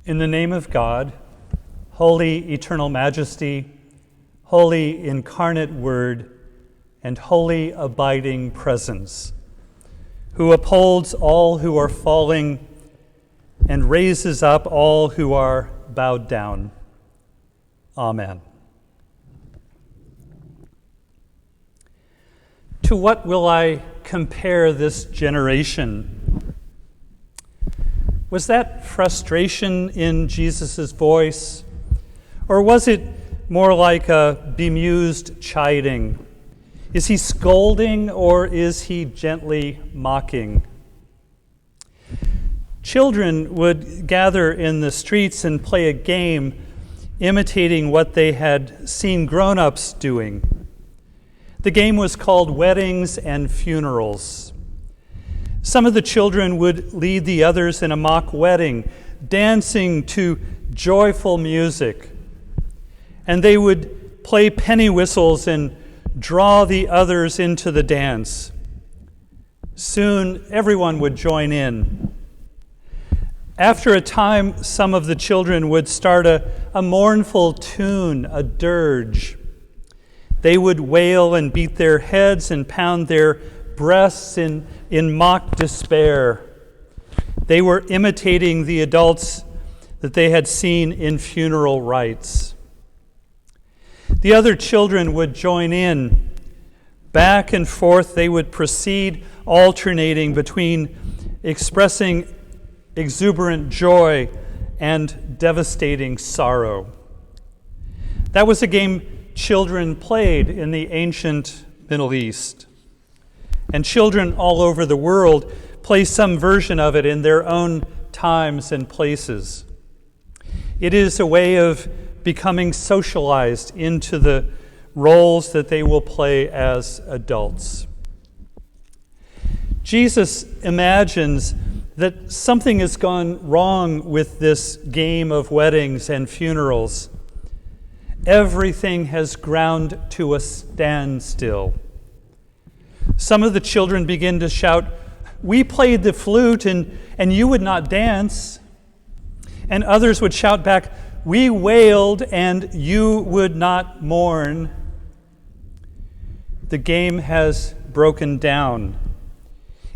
In the name of God, holy eternal majesty, holy incarnate word, and holy abiding presence, who upholds all who are falling and raises up all who are bowed down. Amen. To what will I compare this generation? Was that frustration in Jesus' voice? Or was it more like a bemused chiding? Is he scolding or is he gently mocking? Children would gather in the streets and play a game imitating what they had seen grown-ups doing. The game was called Weddings and Funerals. Some of the children would lead the others in a mock wedding, dancing to joyful music. And they would play penny whistles and draw the others into the dance. Soon, everyone would join in. After a time, some of the children would start a mournful tune, a dirge. They would wail and beat their heads and pound their breasts in mock despair. They were imitating the adults that they had seen in funeral rites. The other children would join in. Back and forth they would proceed, alternating between expressing exuberant joy and devastating sorrow. That was a game children played in the ancient Middle East. And children all over the world play some version of it in their own times and places. It is a way of becoming socialized into the roles that they will play as adults. Jesus imagines that something has gone wrong with this game of weddings and funerals. Everything has ground to a standstill. Some of the children begin to shout, "We played the flute and you would not dance." And others would shout back, "We wailed and you would not mourn." The game has broken down.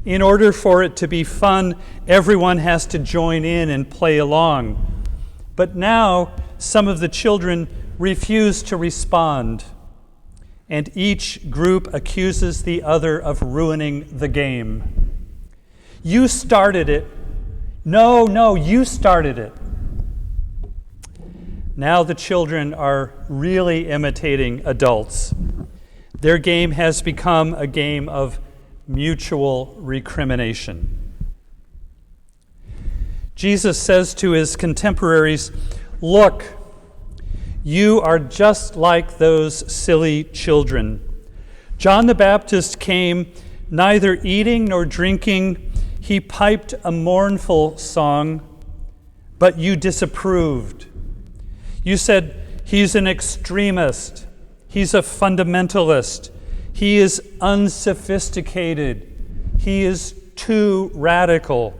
In order for it to be fun, everyone has to join in and play along. But now, some of the children refuse to respond, and each group accuses the other of ruining the game. "You started it." No, you started it." Now the children are really imitating adults. Their game has become a game of mutual recrimination. Jesus says to his contemporaries, "Look, you are just like those silly children. John the Baptist came neither eating nor drinking. He piped a mournful song, but you disapproved. You said, 'He's an extremist. He's a fundamentalist. He is unsophisticated. He is too radical.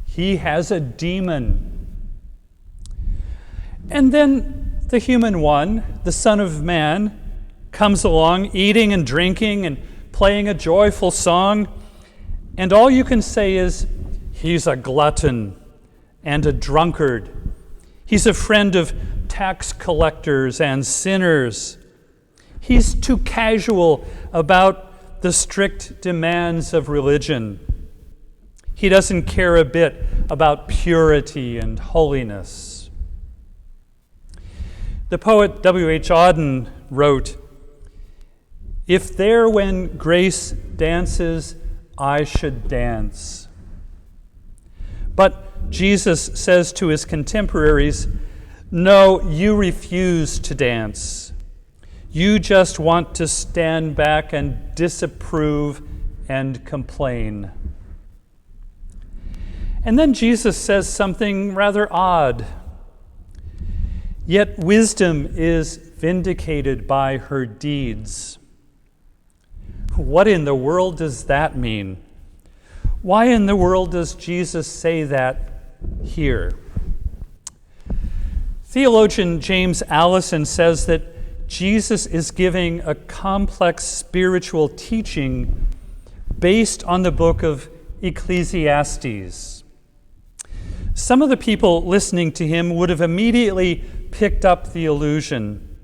He has a demon.' And then the human one, the Son of Man, comes along eating and drinking and playing a joyful song. And all you can say is, 'He's a glutton and a drunkard. He's a friend of tax collectors and sinners. He's too casual about the strict demands of religion. He doesn't care a bit about purity and holiness.'" The poet W.H. Auden wrote, "If there when grace dances, I should dance." But Jesus says to his contemporaries, "No, you refuse to dance. You just want to stand back and disapprove and complain." And then Jesus says something rather odd. "Yet wisdom is vindicated by her deeds." What in the world does that mean? Why in the world does Jesus say that here? Theologian James Allison says that Jesus is giving a complex spiritual teaching based on the book of Ecclesiastes. Some of the people listening to him would have immediately picked up the allusion,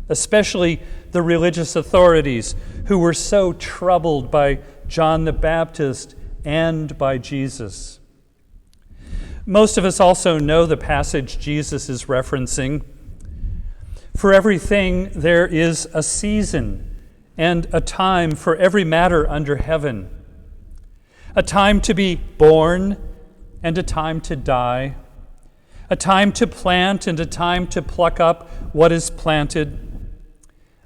especially the religious authorities who were so troubled by John the Baptist and by Jesus. Most of us also know the passage Jesus is referencing. For everything there is a season and a time for every matter under heaven, a time to be born and a time to die, a time to plant and a time to pluck up what is planted,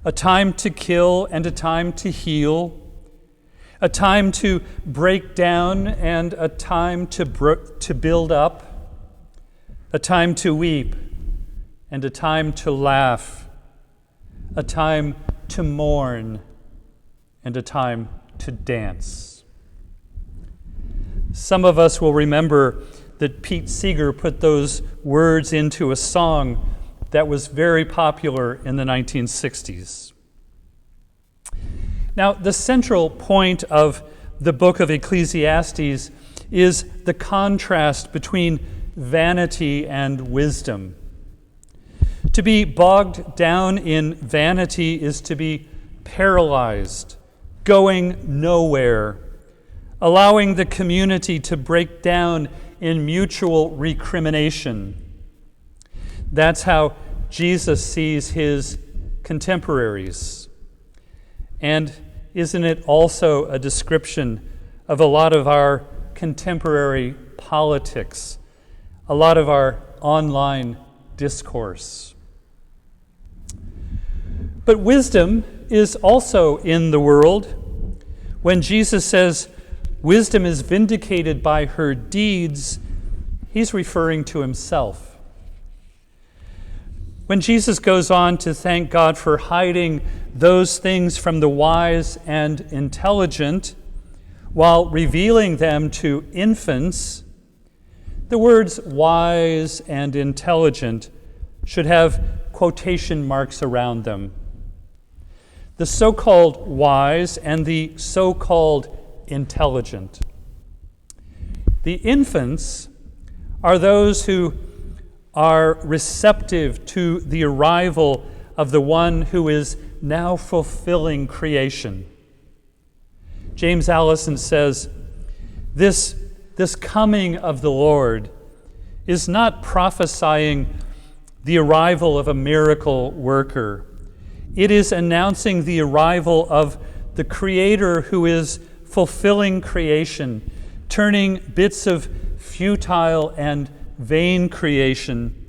a time to kill and a time to heal, a time to break down and a time to build up, a time to weep and a time to laugh, a time to mourn and a time to dance. Some of us will remember that Pete Seeger put those words into a song that was very popular in the 1960s. Now, the central point of the book of Ecclesiastes is the contrast between vanity and wisdom. To be bogged down in vanity is to be paralyzed, going nowhere, allowing the community to break down in mutual recrimination. That's how Jesus sees his contemporaries. And isn't it also a description of a lot of our contemporary politics, a lot of our online discourse? But wisdom is also in the world. When Jesus says wisdom is vindicated by her deeds, he's referring to himself. When Jesus goes on to thank God for hiding those things from the wise and intelligent while revealing them to infants, the words wise and intelligent should have quotation marks around them. The so-called wise and the so-called intelligent. The infants are those who are receptive to the arrival of the one who is now fulfilling creation. James Allison says, this coming of the Lord is not prophesying the arrival of a miracle worker. It is announcing the arrival of the Creator who is fulfilling creation, turning bits of futile and vain creation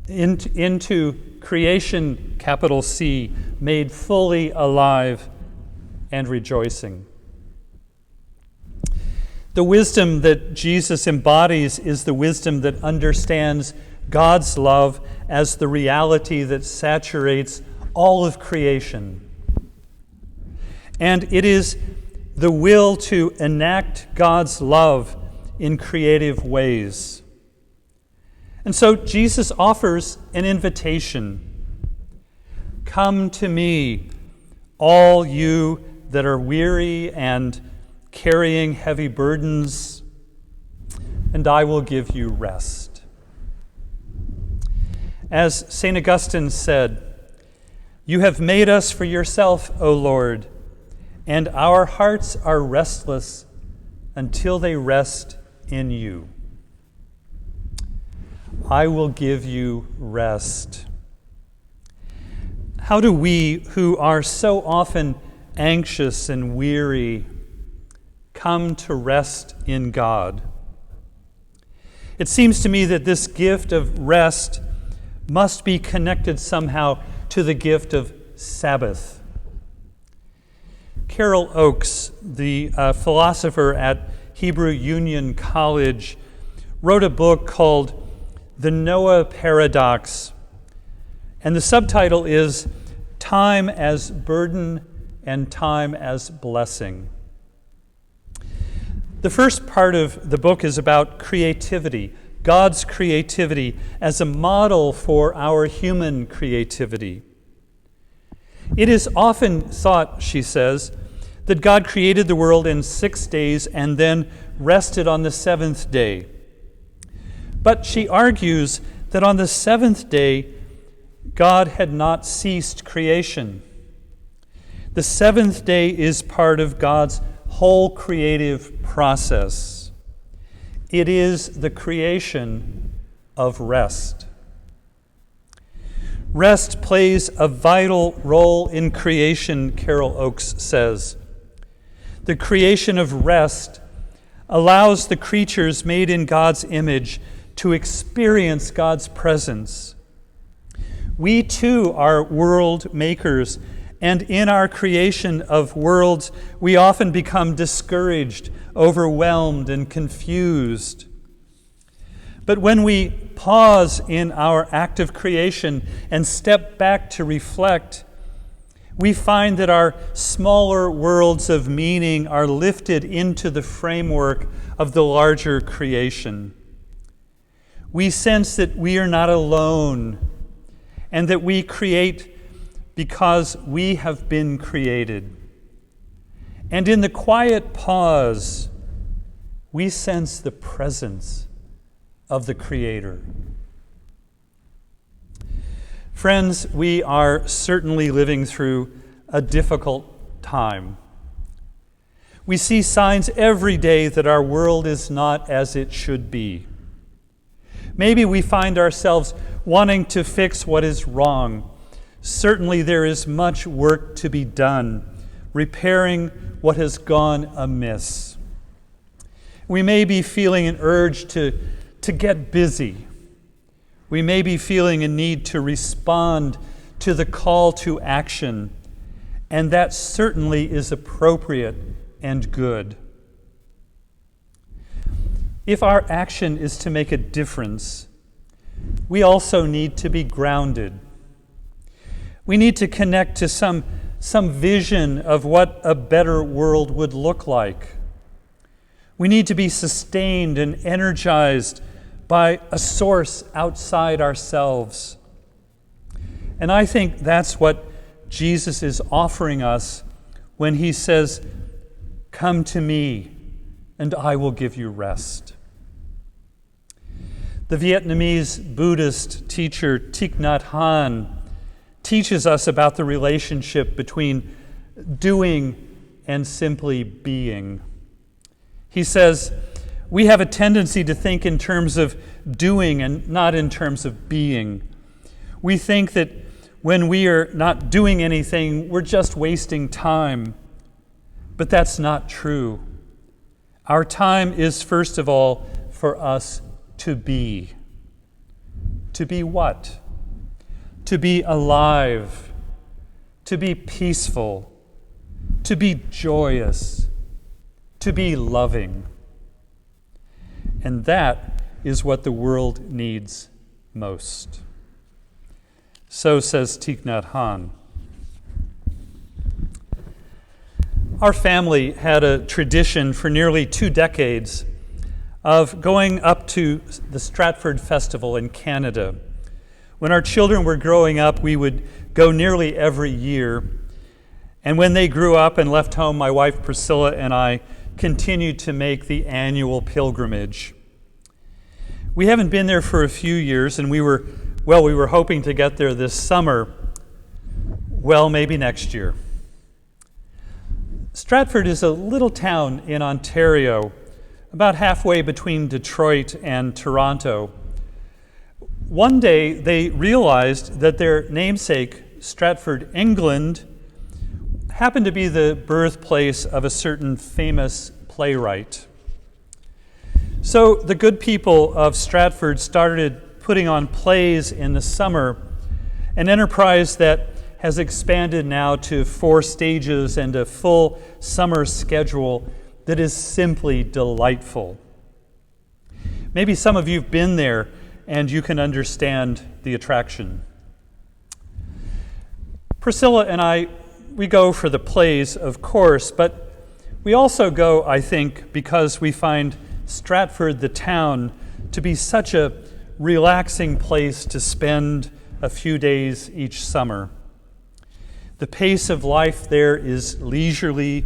into creation, capital C, made fully alive and rejoicing. The wisdom that Jesus embodies is the wisdom that understands God's love as the reality that saturates all of creation. And it is the will to enact God's love in creative ways. And so Jesus offers an invitation. Come to me, all you that are weary and carrying heavy burdens, and I will give you rest. As St. Augustine said, you have made us for yourself, O Lord, and our hearts are restless until they rest in you. I will give you rest. How do we, who are so often anxious and weary, come to rest in God? It seems to me that this gift of rest must be connected somehow to the gift of Sabbath. Carol Oakes, the philosopher at Hebrew Union College, wrote a book called The Noah Paradox, and the subtitle is Time as Burden and Time as Blessing. The first part of the book is about creativity, God's creativity as a model for our human creativity. It is often thought, she says, that God created the world in 6 days and then rested on the seventh day. But she argues that on the seventh day, God had not ceased creation. The seventh day is part of God's whole creative process. It is the creation of rest. Rest plays a vital role in creation, Carol Oakes says. The creation of rest allows the creatures made in God's image to experience God's presence. We too are world makers, and in our creation of worlds, we often become discouraged, overwhelmed, and confused. But when we pause in our act of creation and step back to reflect, we find that our smaller worlds of meaning are lifted into the framework of the larger creation. We sense that we are not alone and that we create because we have been created. And in the quiet pause, we sense the presence of the Creator. Friends, we are certainly living through a difficult time. We see signs every day that our world is not as it should be. Maybe we find ourselves wanting to fix what is wrong. Certainly there is much work to be done, repairing what has gone amiss. We may be feeling an urge to get busy. We may be feeling a need to respond to the call to action, and that certainly is appropriate and good. If our action is to make a difference, we also need to be grounded. We need to connect to some vision of what a better world would look like. We need to be sustained and energized by a source outside ourselves. And I think that's what Jesus is offering us when he says, "Come to me, and I will give you rest." The Vietnamese Buddhist teacher Thich Nhat Hanh teaches us about the relationship between doing and simply being. He says, we have a tendency to think in terms of doing and not in terms of being. We think that when we are not doing anything, we're just wasting time. But that's not true. Our time is, first of all, for us to be. To be what? To be alive, to be peaceful, to be joyous, to be loving. And that is what the world needs most. So says Thich Nhat Hanh. Our family had a tradition for nearly 2 decades of going up to the Stratford Festival in Canada. When our children were growing up, we would go nearly every year. And when they grew up and left home, my wife Priscilla and I continued to make the annual pilgrimage. We haven't been there for a few years, and we were hoping to get there this summer. Well, maybe next year. Stratford is a little town in Ontario, about halfway between Detroit and Toronto. One day, they realized that their namesake, Stratford, England, happened to be the birthplace of a certain famous playwright. So the good people of Stratford started putting on plays in the summer, an enterprise that has expanded now to 4 stages and a full summer schedule that is simply delightful. Maybe some of you have been there and you can understand the attraction. Priscilla and I, we go for the plays, of course, but we also go, I think, because we find Stratford, the town, to be such a relaxing place to spend a few days each summer. The pace of life there is leisurely,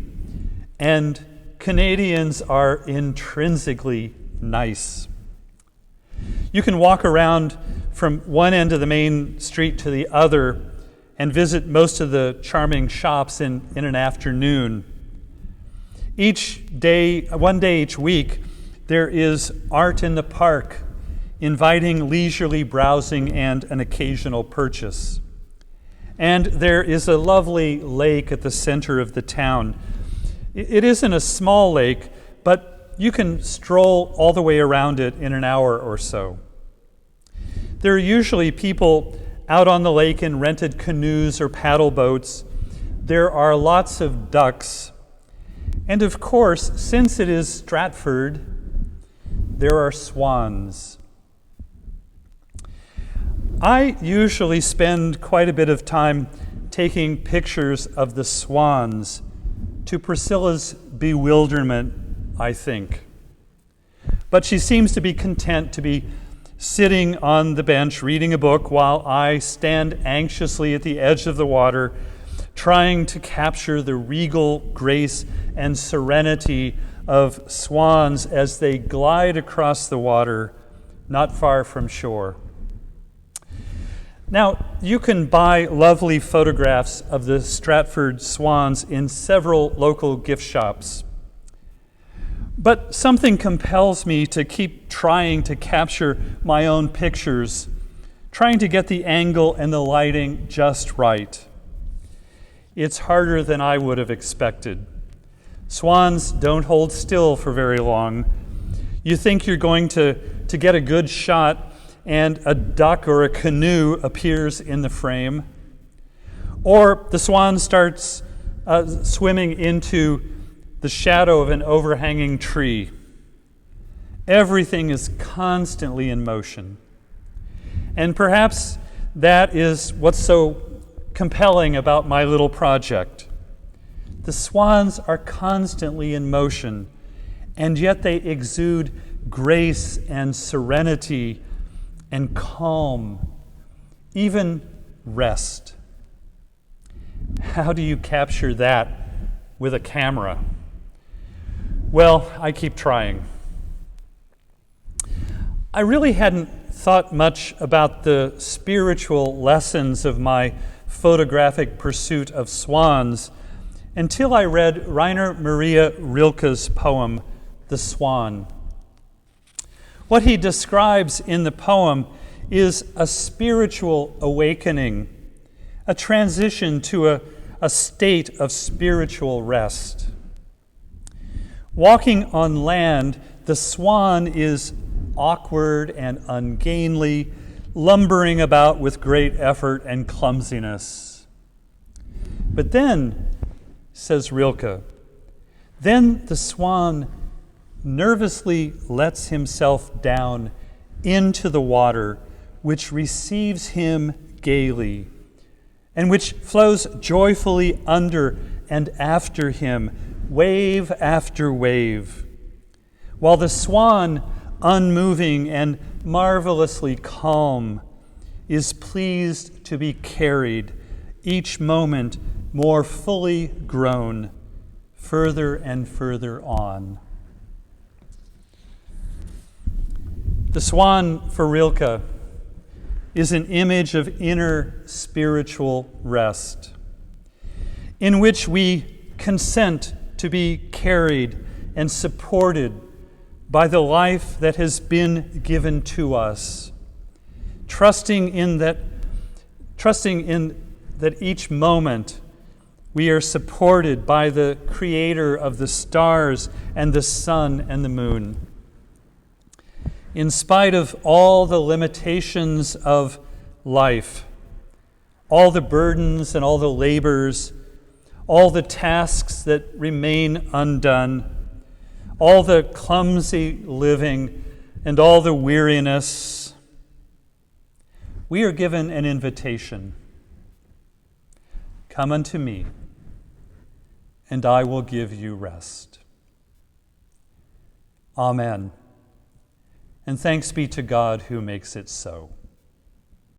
and Canadians are intrinsically nice. You can walk around from one end of the main street to the other and visit most of the charming shops in an afternoon. One day each week, there is art in the park, inviting leisurely browsing and an occasional purchase. And there is a lovely lake at the center of the town. It isn't a small lake, but you can stroll all the way around it in an hour or so. There are usually people out on the lake in rented canoes or paddle boats. There are lots of ducks. And of course, since it is Stratford, there are swans. I usually spend quite a bit of time taking pictures of the swans, to Priscilla's bewilderment, I think. But she seems to be content to be sitting on the bench reading a book while I stand anxiously at the edge of the water, trying to capture the regal grace and serenity of swans as they glide across the water not far from shore. Now, you can buy lovely photographs of the Stratford swans in several local gift shops. But something compels me to keep trying to capture my own pictures, trying to get the angle and the lighting just right. It's harder than I would have expected. Swans don't hold still for very long. You think you're going to get a good shot, and a duck or a canoe appears in the frame. Or the swan starts swimming into the shadow of an overhanging tree. Everything is constantly in motion. And perhaps that is what's so compelling about my little project. The swans are constantly in motion, and yet they exude grace and serenity and calm, even rest. How do you capture that with a camera? Well, I keep trying. I really hadn't thought much about the spiritual lessons of my photographic pursuit of swans until I read Rainer Maria Rilke's poem, The Swan. What he describes in the poem is a spiritual awakening, a transition to a state of spiritual rest. Walking on land, the swan is awkward and ungainly, lumbering about with great effort and clumsiness. But then, says Rilke, then the swan nervously lets himself down into the water, which receives him gaily, and which flows joyfully under and after him, wave after wave, while the swan, unmoving and marvelously calm, is pleased to be carried, each moment more fully grown, further and further on. The swan, for Rilke, is an image of inner spiritual rest, in which we consent to be carried and supported by the life that has been given to us, trusting in that each moment we are supported by the Creator of the stars and the sun and the moon. In spite of all the limitations of life, all the burdens and all the labors, all the tasks that remain undone, all the clumsy living and all the weariness, we are given an invitation. Come unto me, and I will give you rest. Amen. And thanks be to God who makes it so.